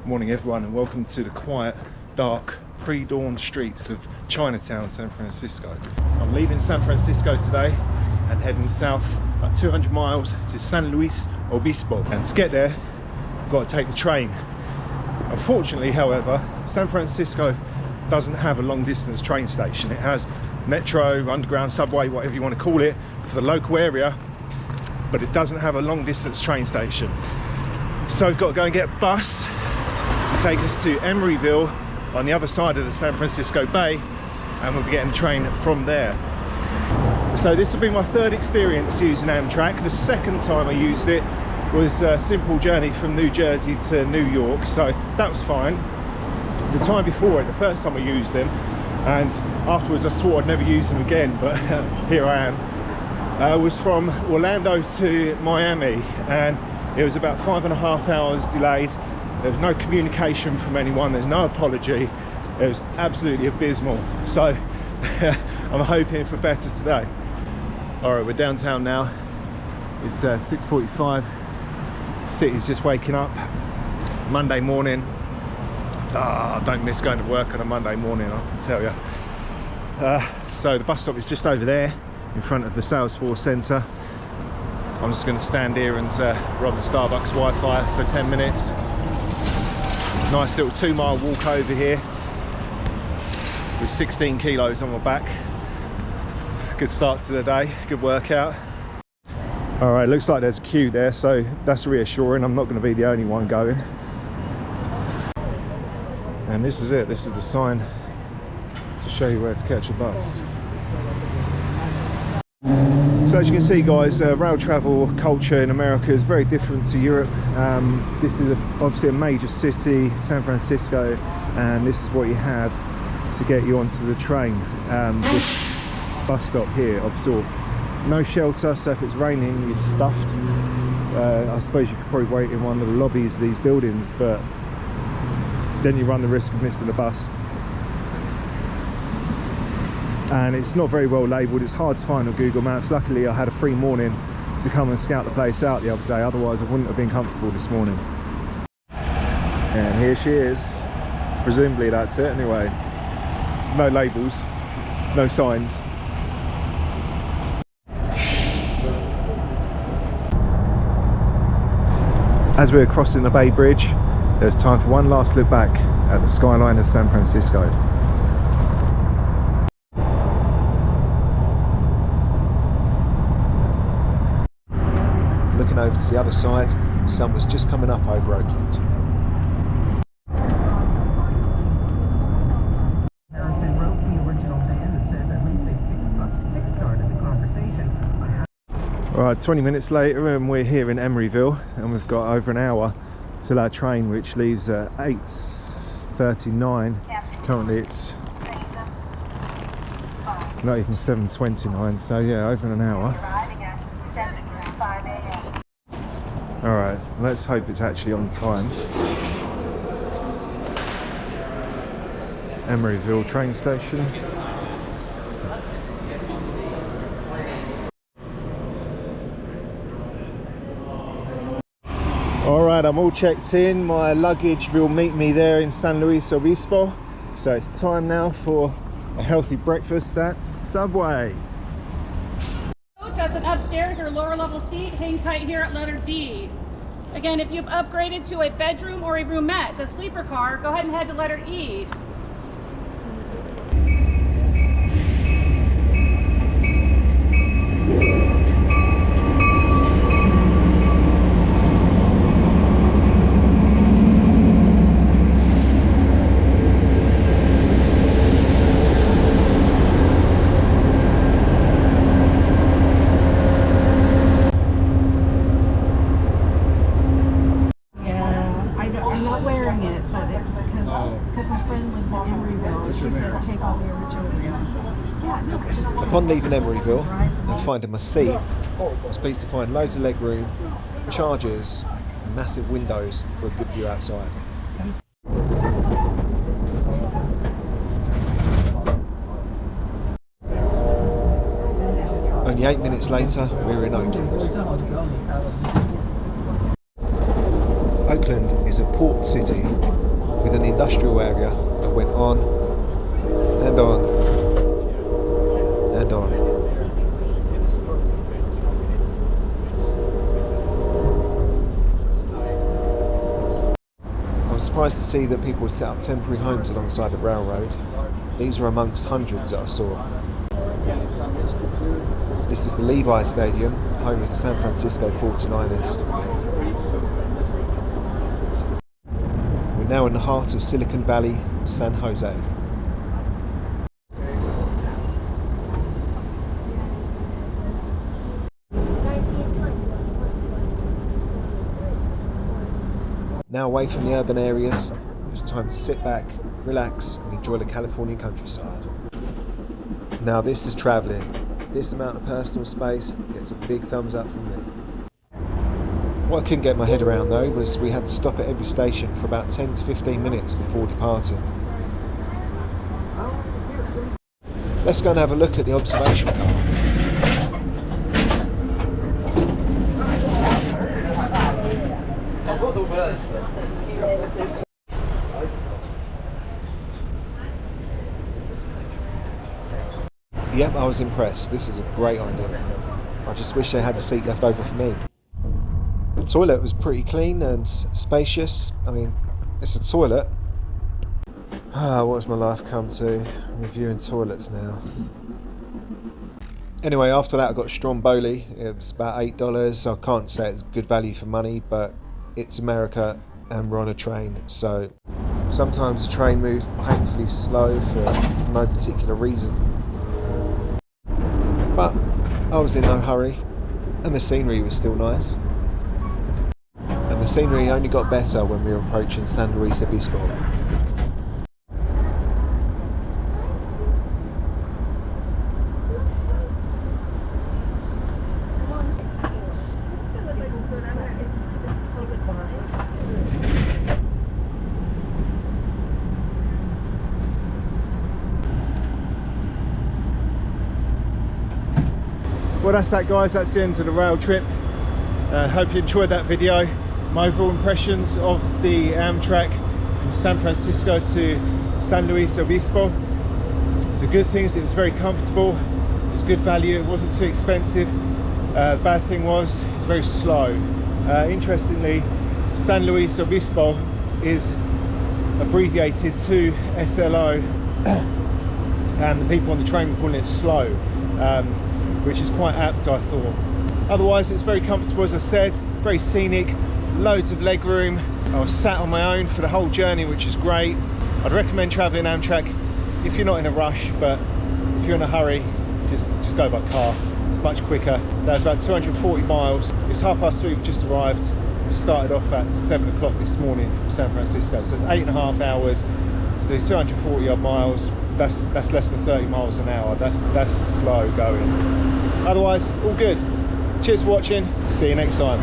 Morning everyone, and welcome to the quiet, dark, pre-dawn streets of Chinatown, San Francisco. I'm leaving San Francisco today and heading south about 200 miles to San Luis Obispo. And to get there, I've got to take the train. Unfortunately, however, San Francisco doesn't have a long distance train station. It has metro, underground, subway, whatever you want to call it, for the local area, but it doesn't have a long distance train station. So I've got to go and get a bus to take us to Emeryville on the other side of the San Francisco Bay, and we'll be getting the train from there. So this will be my third experience using AMTRAK. The second time I used it was a simple journey from New Jersey to New York, so that was fine. The time before it, the first time I used them, and afterwards I swore I'd never use them again, but here I am, was from Orlando to Miami, and it was about 5.5 hours delayed. There was no communication from anyone, there's no apology. It was absolutely abysmal. So I'm hoping for better today. All right, we're downtown now. It's 6:45. City's just waking up. Monday morning. I don't miss going to work on a Monday morning, I can tell you. So the bus stop is just over there in front of the Salesforce Centre. I'm just going to stand here and rob the Starbucks Wi-Fi for 10 minutes. Nice little 2-mile walk over here with 16 kilos on my back. Good start to the day, good workout. All right, looks like there's a queue there, so that's reassuring. I'm not going to be the only one going. And this is it, this is the sign to show you where to catch a bus. So as you can see guys, rail travel culture in America is very different to Europe. This is obviously a major city, San Francisco, and this is what you have to get you onto the train. This bus stop here of sorts. No shelter, so if it's raining you're stuffed. I suppose you could probably wait in one of the lobbies of these buildings, but then you run the risk of missing the bus. And it's not very well labelled, it's hard to find on Google Maps. Luckily I had a free morning to come and scout the place out the other day, otherwise I wouldn't have been comfortable this morning. And here she is. Presumably that's it anyway. No labels, no signs. As we're crossing the Bay Bridge, there's time for one last look back at the skyline of San Francisco. Looking over to the other side, the sun was just coming up over Oakland. Alright, 20 minutes later and we're here in Emeryville, and we've got over an hour till our train, which leaves at 8:39. Currently it's not even 7:29, so yeah, over an hour. Alright, let's hope it's actually on time. Emeryville train station. Alright, I'm all checked in. My luggage will meet me there in San Luis Obispo. So it's time now for a healthy breakfast at Subway. That's an upstairs or lower level seat. Hang tight here at letter D. Again, if you've upgraded to a bedroom or a roomette, a sleeper car, go ahead and head to letter E. Upon leaving Emeryville and finding my seat, I was pleased to find loads of leg room, chargers, and massive windows for a good view outside. Only 8 minutes later, we were in Oakland. Oakland is a port city with an industrial area that went on and on and on. I was surprised to see that people would set up temporary homes alongside the railroad. These are amongst hundreds that I saw. This is the Levi Stadium, home of the San Francisco 49ers. We're now in the heart of Silicon Valley, San Jose. Now away from the urban areas, it's time to sit back, relax and enjoy the California countryside. Now this is travelling. This amount of personal space gets a big thumbs up from me. What I couldn't get my head around though was we had to stop at every station for about 10 to 15 minutes before departing. Let's go and have a look at the observation car. Yep, I was impressed. This is a great idea. I just wish they had a seat left over for me. The toilet was pretty clean and spacious. I mean, it's a toilet. What has my life come to? Reviewing toilets now. Anyway, after that I got Stromboli. It was about $8. I can't say it's good value for money, but it's America and we're on a train, so sometimes the train moves painfully slow for no particular reason. But I was in no hurry, and the scenery was still nice. And the scenery only got better when we were approaching San Luis Obispo. Well, that's that, guys. That's the end of the rail trip. Hope you enjoyed that video. My overall impressions of the AMTRAK from San Francisco to San Luis Obispo. The good thing is it was very comfortable. It was good value. It wasn't too expensive. The bad thing was it's very slow. Interestingly, San Luis Obispo is abbreviated to SLO, and the people on the train were calling it slow. Which is quite apt, I thought. Otherwise, it's very comfortable, as I said, very scenic, loads of leg room. I was sat on my own for the whole journey, which is great. I'd recommend travelling AMTRAK if you're not in a rush, but if you're in a hurry, just go by car. It's much quicker. That was about 240 miles. It's 3:30, we've just arrived. We started off at 7 o'clock this morning from San Francisco, so 8.5 hours to do 240 odd miles. That's less than 30 miles an hour. That's slow going. Otherwise, all good. Cheers for watching. See you next time.